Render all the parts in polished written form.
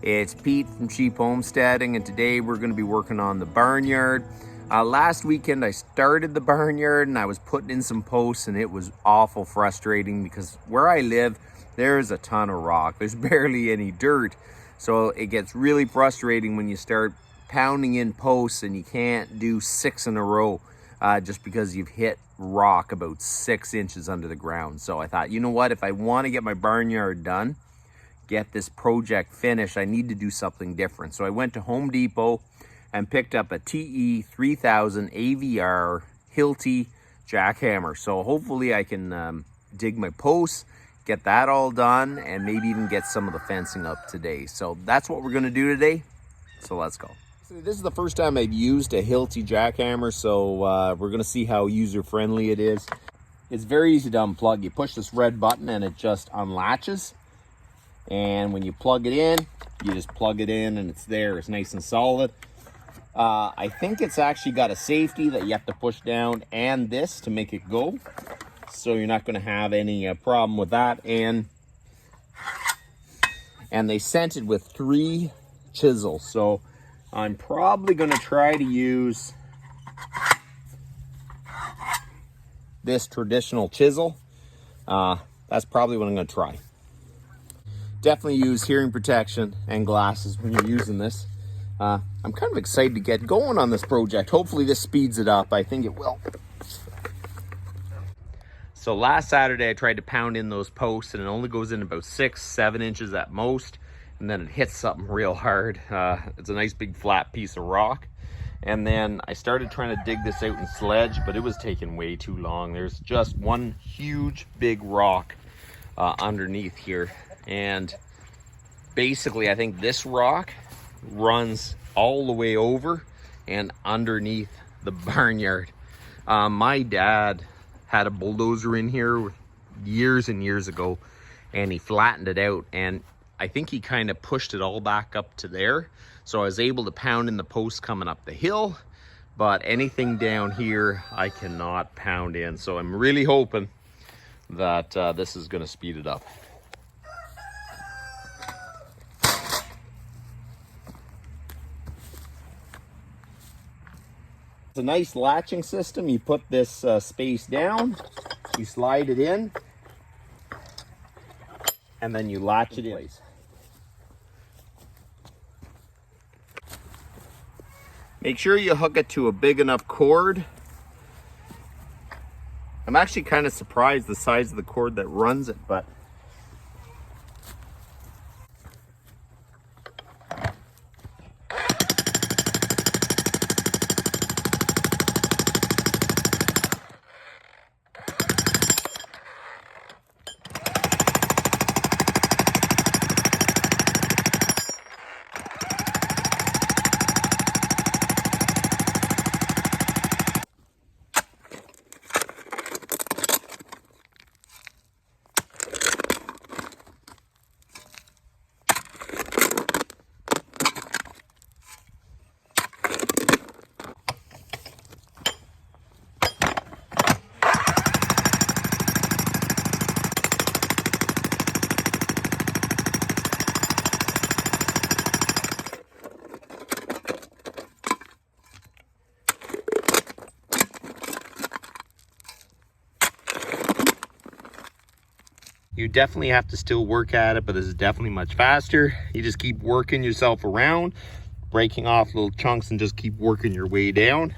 It's Pete from Sheep Homesteading, and today we're going to be working on the barnyard. Last weekend I started the barnyard and I was putting in some posts, and it was awful frustrating because where I live there's a ton of rock. There's barely any dirt, so it gets really frustrating when you start pounding in posts and you can't do 6 in a row just because you've hit rock about 6 inches under the ground. So I thought, you know what, if I want to get my barnyard done, get this project finished, I need to do something different. So I went to Home Depot and picked up a TE 3000 AVR Hilti Jackhammer. So hopefully I can dig my posts, get that all done, and maybe even get some of the fencing up today. So that's what we're gonna do today. So let's go. So this is the first time I've used a Hilti Jackhammer, so we're gonna see how user-friendly it is. It's very easy to unplug. You push this red button and it just unlatches. And when you plug it in, you just plug it in and it's there. It's nice and solid. I think it's actually got a safety that you have to push down and this to make it go. So you're not going to have any problem with that. And they sent it with 3 chisels. So I'm probably going to try to use this traditional chisel. That's probably what I'm going to try. Definitely use hearing protection and glasses when you're using this. I'm kind of excited to get going on this project. Hopefully this speeds it up. I think it will. So last Saturday I tried to pound in those posts and it only goes in about 6-7 inches at most, and then it hits something real hard. It's a nice big flat piece of rock. And then I started trying to dig this out in sledge, but it was taking way too long. There's just one huge big rock underneath here. And basically I think this rock runs all the way over and underneath the barnyard. My dad had a bulldozer in here years and years ago, and he flattened it out, and I think he kind of pushed it all back up to there. So I was able to pound in the posts coming up the hill, but anything down here I cannot pound in. So I'm really hoping that this is going to speed it up. It's a nice latching system. You put this space down, you slide it in, and then you latch it in place. Make sure you hook it to a big enough cord. I'm actually kind of surprised the size of the cord that runs it, but you definitely have to still work at it, but this is definitely much faster. You just keep working yourself around, breaking off little chunks, and just keep working your way down.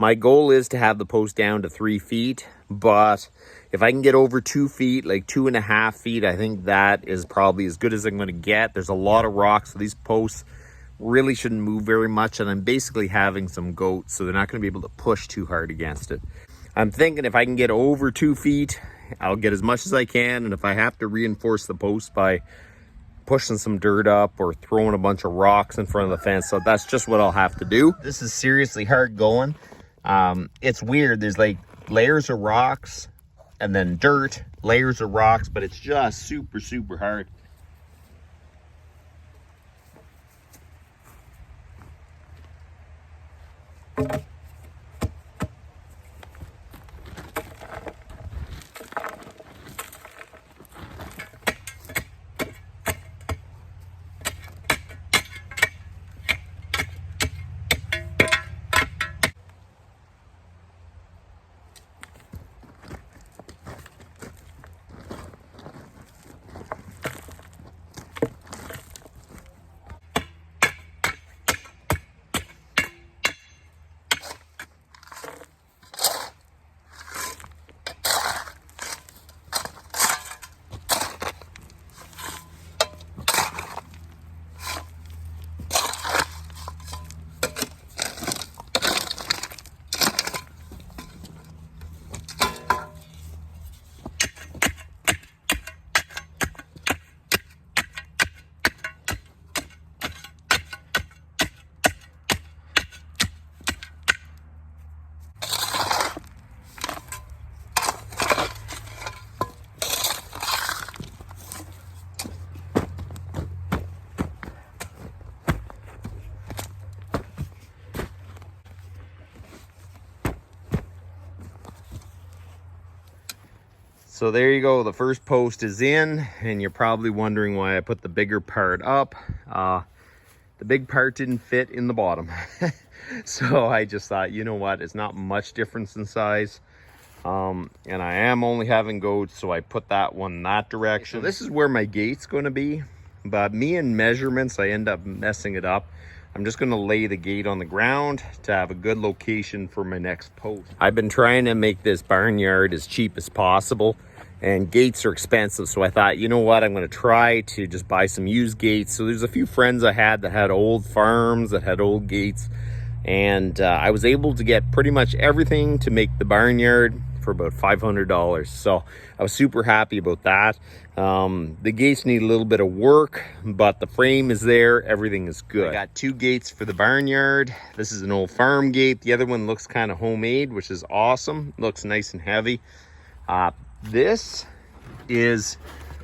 My goal is to have the post down to 3 feet, but if I can get over 2 feet, like 2.5 feet, I think that is probably as good as I'm going to get. There's a lot of rocks, so these posts really shouldn't move very much, and I'm basically having some goats, so they're not going to be able to push too hard against it. I'm thinking if I can get over 2 feet, I'll get as much as I can, and if I have to reinforce the post by pushing some dirt up or throwing a bunch of rocks in front of the fence, so that's just what I'll have to do. This is seriously hard going. It's weird. There's like layers of rocks and then dirt, layers of rocks, but it's just super, super hard. So there you go, the first post is in, and you're probably wondering why I put the bigger part up. The big part didn't fit in the bottom. So I just thought, you know what, it's not much difference in size. And I am only having goats, so I put that one that direction. So this is where my gate's gonna be, but me and measurements, I end up messing it up. I'm just gonna lay the gate on the ground to have a good location for my next post. I've been trying to make this barnyard as cheap as possible, and gates are expensive. So I thought, you know what, I'm gonna try to just buy some used gates. So there's a few friends I had that had old farms, that had old gates. And I was able to get pretty much everything to make the barnyard for about $500. So I was super happy about that. The gates need a little bit of work, but the frame is there, everything is good. I got 2 gates for the barnyard. This is an old farm gate. The other one looks kind of homemade, which is awesome. Looks nice and heavy. This is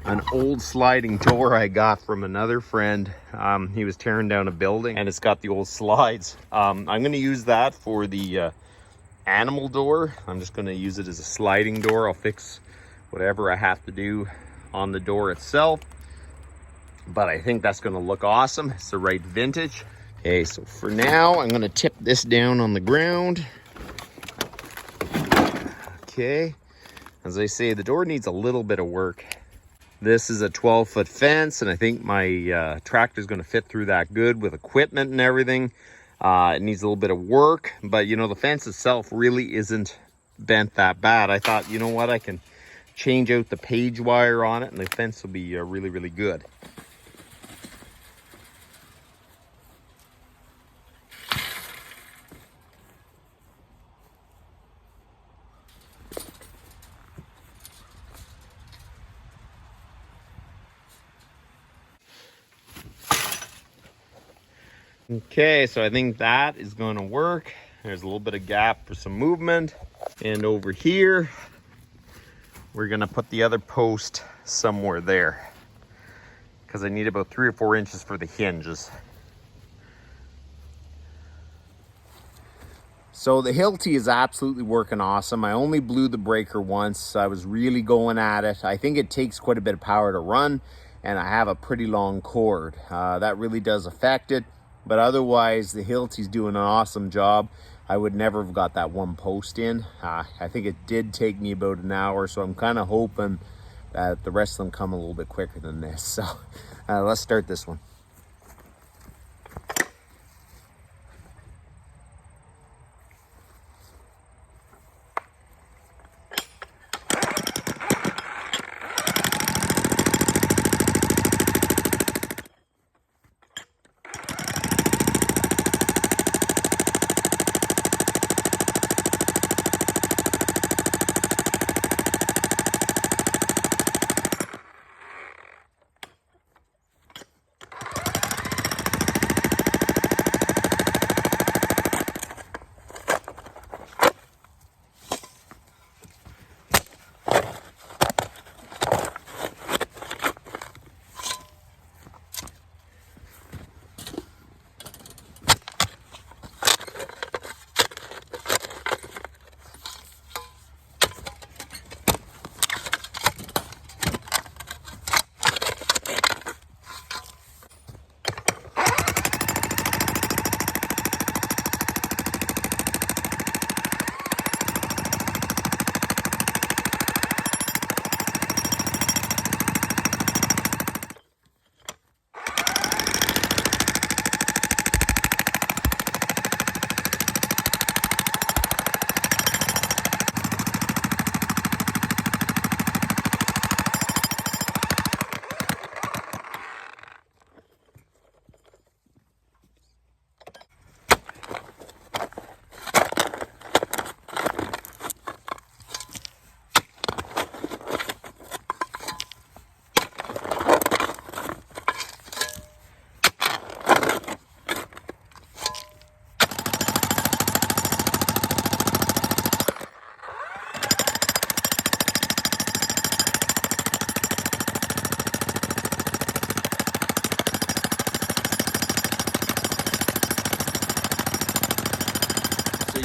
an old sliding door I got from another friend. He was tearing down a building, and it's got the old slides. I'm going to use that for the animal door. I'm just going to use it as a sliding door. I'll fix whatever I have to do on the door itself, but I think that's going to look awesome. It's the right vintage. Okay, so for now, I'm going to tip this down on the ground. Okay, as I say, the door needs a little bit of work. This is a 12-foot fence, and I think my tractor is going to fit through that good with equipment and everything. It needs a little bit of work, but you know, the fence itself really isn't bent that bad. I thought, you know what, I can change out the page wire on it, and the fence will be really, really good. Okay, so I think that is going to work. There's a little bit of gap for some movement. And over here, we're going to put the other post somewhere there, because I need about 3 or 4 inches for the hinges. So the Hilti is absolutely working awesome. I only blew the breaker once. I was really going at it. I think it takes quite a bit of power to run, and I have a pretty long cord. That really does affect it. But otherwise, the Hilti's doing an awesome job. I would never have got that one post in. I think it did take me about an hour, so I'm kind of hoping that the rest of them come a little bit quicker than this. So let's start this one.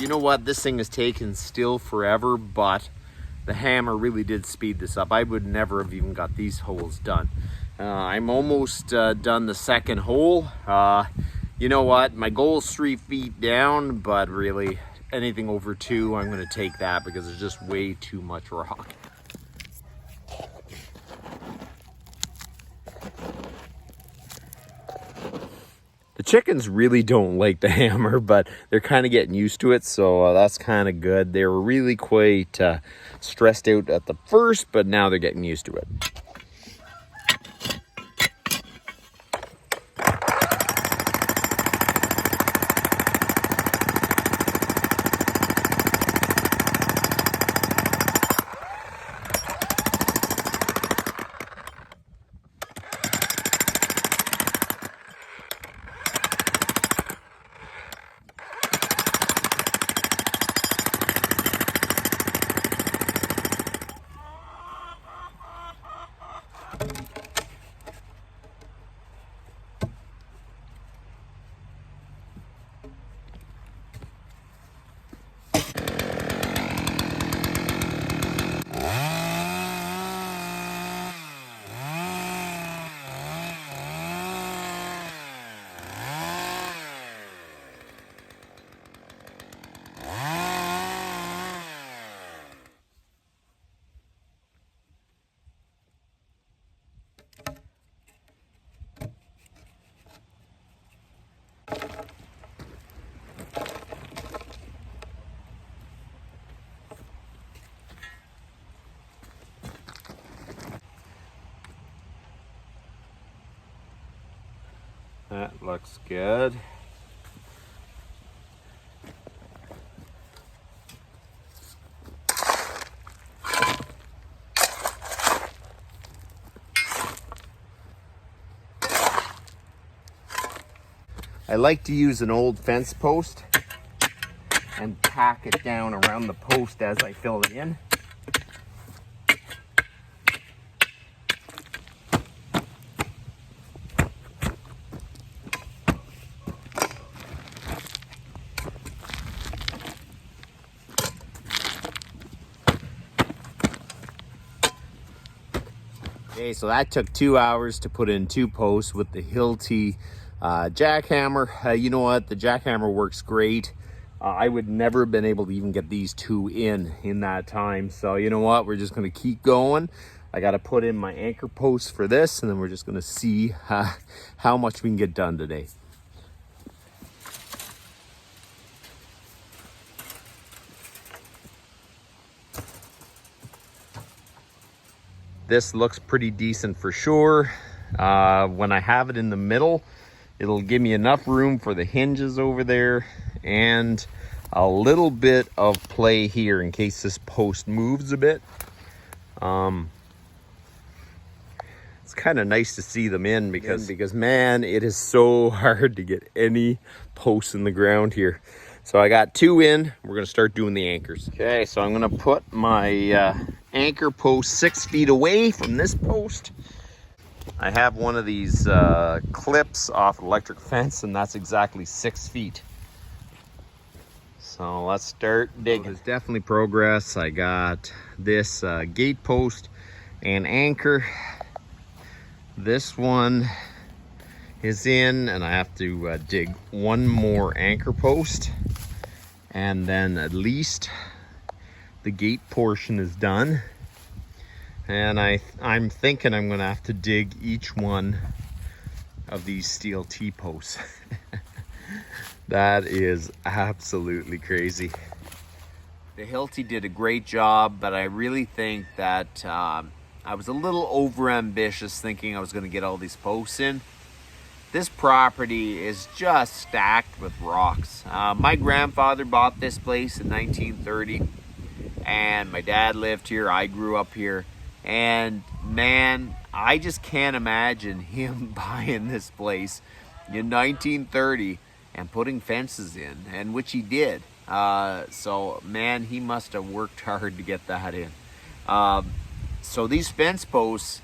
you know what? This thing has taken still forever, but the hammer really did speed this up. I would never have even got these holes done. I'm almost done the second hole. You know what? My goal is 3 feet down, but really anything over 2, I'm going to take that because there's just way too much rock. The chickens really don't like the hammer, but they're kind of getting used to it, so that's kind of good. They were really quite stressed out at the first, but now they're getting used to it. That looks good. I like to use an old fence post and pack it down around the post as I fill it in. Okay, so that took 2 hours to put in 2 posts with the Hilti jackhammer. You know what? The jackhammer works great. I would never have been able to even get these 2 in that time. So you know what? We're just going to keep going. I got to put in my anchor post for this, and then we're just going to see how much we can get done today. This looks pretty decent for sure. When I have it in the middle, it'll give me enough room for the hinges over there and a little bit of play here in case this post moves a bit. It's kind of nice to see them in because man, it is so hard to get any posts in the ground here. So I got 2 in. We're gonna start doing the anchors. Okay, so I'm gonna put my anchor post 6 feet away from this post. I have one of these clips off electric fence, and that's exactly 6 feet. So let's start digging. There's definitely progress. I got this gate post and anchor. This one is in, and I have to dig 1 more anchor post, and then at least the gate portion is done. And I'm thinking I'm gonna have to dig each one of these steel T-posts. That is absolutely crazy. The Hilti did a great job, but I really think that I was a little over ambitious thinking I was gonna get all these posts in. This property is just stacked with rocks. My grandfather bought this place in 1930, and my dad lived here. I grew up here, and man, I just can't imagine him buying this place in 1930 and putting fences in, and which he did. So man, he must have worked hard to get that in. So these fence posts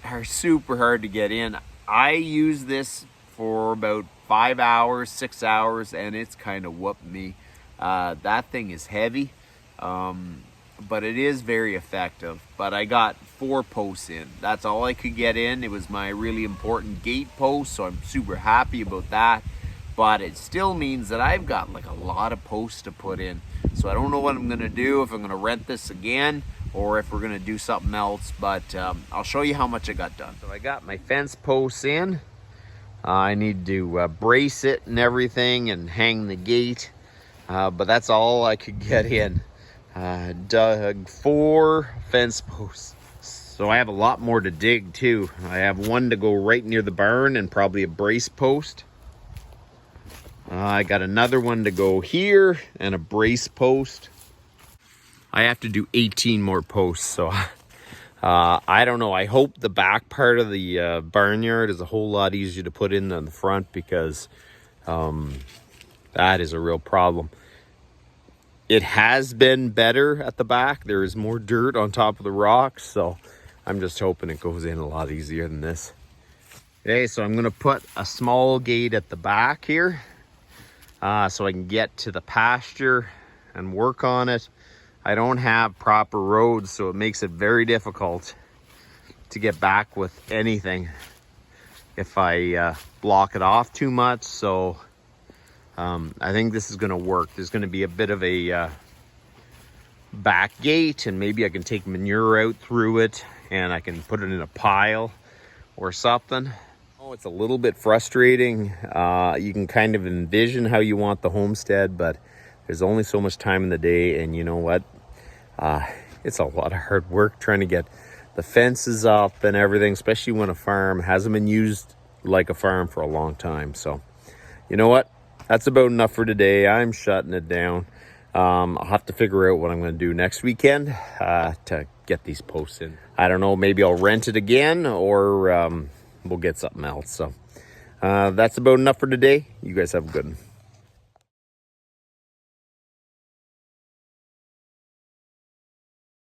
are super hard to get in. I use this for about 5 hours, 6 hours, and it's kind of whooped me. That thing is heavy, but it is very effective. But I got 4 posts in. That's all I could get in. It was my really important gate post, so I'm super happy about that. But it still means that I've got like a lot of posts to put in. So I don't know what I'm gonna do, if I'm gonna rent this again or if we're gonna do something else, but I'll show you how much I got done. So I got my fence posts in. I need to brace it and everything and hang the gate, but that's all I could get in. Dug 4 fence posts. So I have a lot more to dig too. I have one to go right near the barn and probably a brace post. I got another one to go here and a brace post. I have to do 18 more posts, so I don't know. I hope the back part of the barnyard is a whole lot easier to put in than the front, because that is a real problem. It has been better at the back. There is more dirt on top of the rocks, so I'm just hoping it goes in a lot easier than this. Okay, so I'm gonna put a small gate at the back here, so I can get to the pasture and work on it. I don't have proper roads, so it makes it very difficult to get back with anything if I block it off too much. So I think this is going to work. There's going to be a bit of a back gate, and maybe I can take manure out through it and I can put it in a pile or something. Oh, it's a little bit frustrating. You can kind of envision how you want the homestead, but there's only so much time in the day, and you know what? It's a lot of hard work trying to get the fences up and everything, especially when a farm hasn't been used like a farm for a long time. So, you know what? That's about enough for today. I'm shutting it down. I'll have to figure out what I'm going to do next weekend to get these posts in. I don't know, maybe I'll rent it again, or we'll get something else. So that's about enough for today. You guys have a good one.